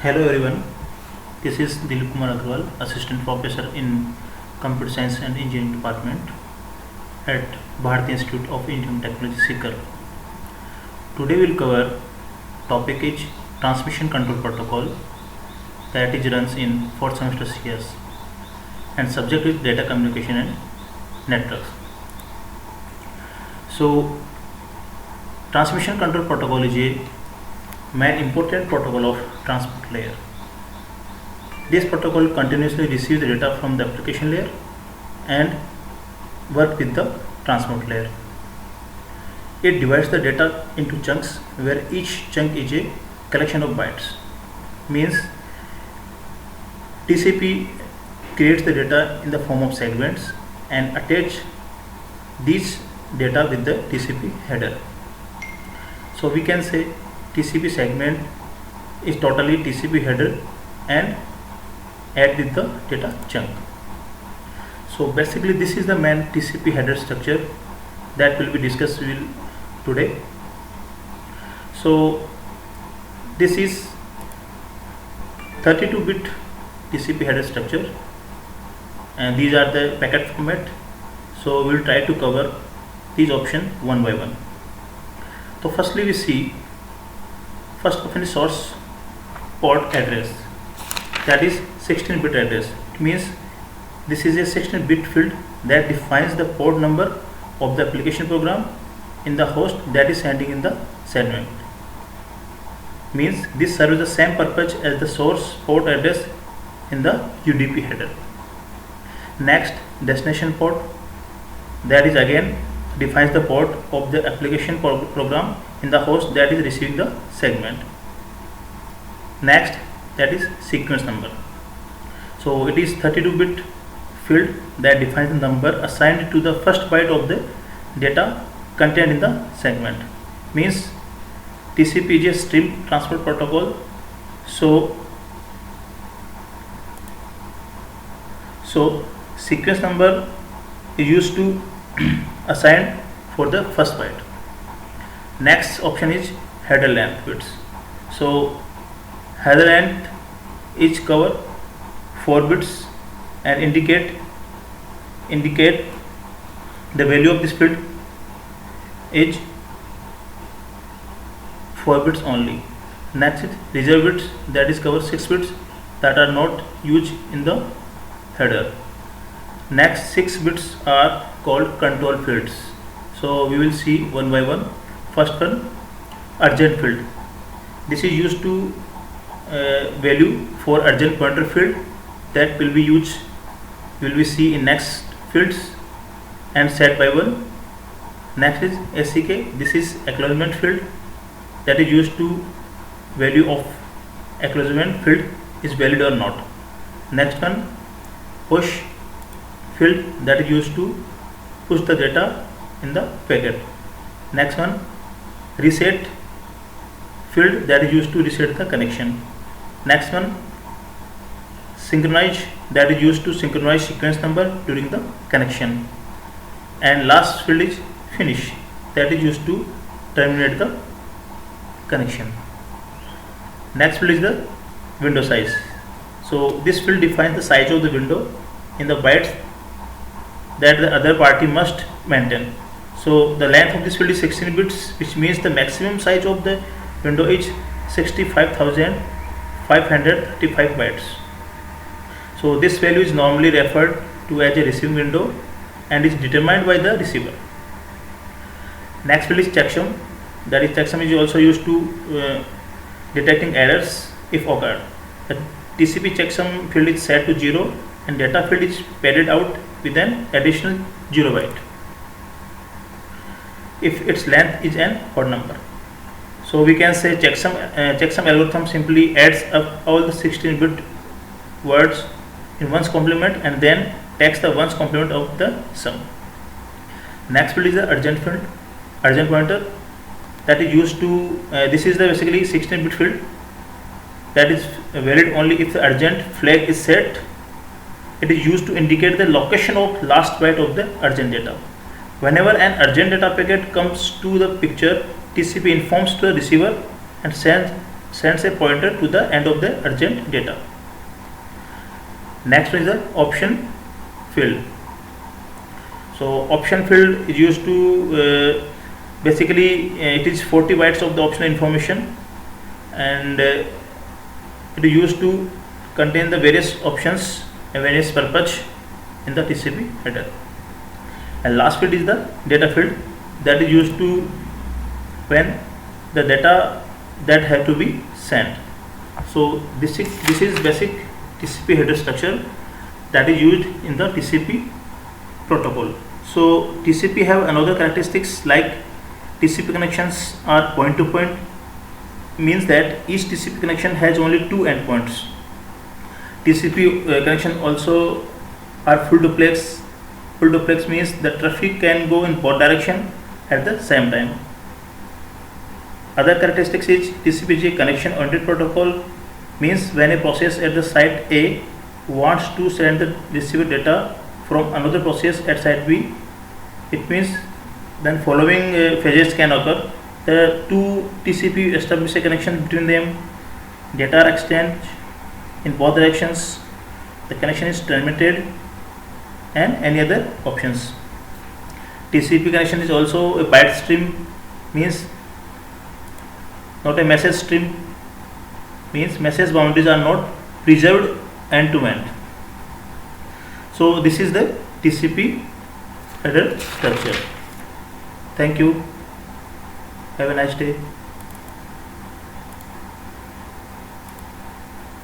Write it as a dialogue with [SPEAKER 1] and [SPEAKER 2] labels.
[SPEAKER 1] Hello everyone, this is Dilip Kumar Agrawal, Assistant Professor in Computer Science and Engineering Department at Bharati Institute of Engineering Technology, Sikar. Today we will cover topic is Transmission Control Protocol that is runs in 4th semester CS and subject is Data Communication and Networks. So Transmission Control Protocol is a main important protocol of transport layer. This protocol continuously receives the data from the application layer and work with the transport layer. It divides the data into chunks where each chunk is a collection of bytes. Means TCP creates the data in the form of segments and attach these data with the TCP header. So we can say TCP segment is totally TCP header and add with the data chunk. So basically this is the main TCP header structure that will be discussed today. So this is 32-bit TCP header structure and these are the packet format. So we will try to cover these options one by one. So firstly we see first option is source port address, that is 16-bit address. It means this is a 16-bit field that defines the port number of the application program in the host that is sending in the segment. Means this serves the same purpose as the source port address in the UDP header. Next, destination port, that is again defines the port of the application program in the host that is receiving the segment. Next, that is sequence number. So it is 32-bit field that defines the number assigned to the first byte of the data contained in the segment. Means TCP is a stream transport protocol. So sequence number is used to assign for the first byte. Next option is header length bits. So header length is cover 4 bits and indicate the value of this field is 4 bits only. Next is reserve bits, that is cover 6 bits that are not used in the header. Next 6 bits are called control fields. So we will see one by one. First one, urgent field. This is used to value for urgent pointer field that will be used. Will we see in next fields and set by 1. Next is ACK. This is acknowledgement field that is used to value of acknowledgement field is valid or not. Next one, push field, that is used to push the data in the packet. Next one, reset field, that is used to reset the connection. Next one, synchronize, that is used to synchronize sequence number during the connection. And last field is finish, that is used to terminate the connection. Next field is the window size. So this field defines the size of the window in the bytes that the other party must maintain. So the length of this field is 16 bits, which means the maximum size of the window is 65,535 bytes. So this value is normally referred to as a receiving window and is determined by the receiver. Next field is checksum, that is checksum is also used to detecting errors if occurred. The TCP checksum field is set to 0 and data field is padded out with an additional 0 byte if its length is an odd number. So we can say checksum algorithm simply adds up all the 16-bit words in one's complement and then takes the one's complement of the sum. Next field is the urgent field, urgent pointer, that is used to this is the basically 16-bit field that is valid only if the urgent flag is set. It is used to indicate the location of last byte of the urgent data. Whenever an urgent data packet comes to the picture, TCP informs to the receiver and sends sends a pointer to the end of the urgent data. Next is the option field. So option field is used to basically it is 40 bytes of the optional information, and it is used to contain the various options and various purpose in the TCP header. And last field is the data field, that is used to when the data that have to be sent. So this is basic TCP header structure that is used in the TCP protocol. So TCP have another characteristics like TCP connections are point to point, means that each TCP connection has only two endpoints. TCP connection also are full duplex. Full duplex means the traffic can go in both direction at the same time. Other characteristics is TCP is a connection oriented protocol, means when a process at the site A wants to send the received data from another process at site B, it means then following phases can occur. The two TCP establish a connection between them, data are exchanged in both directions, the connection is terminated, and any other options. TCP connection is also a byte stream, means not a message stream, means message boundaries are not preserved end to end. So this is the TCP header structure. Thank you. Have a nice day.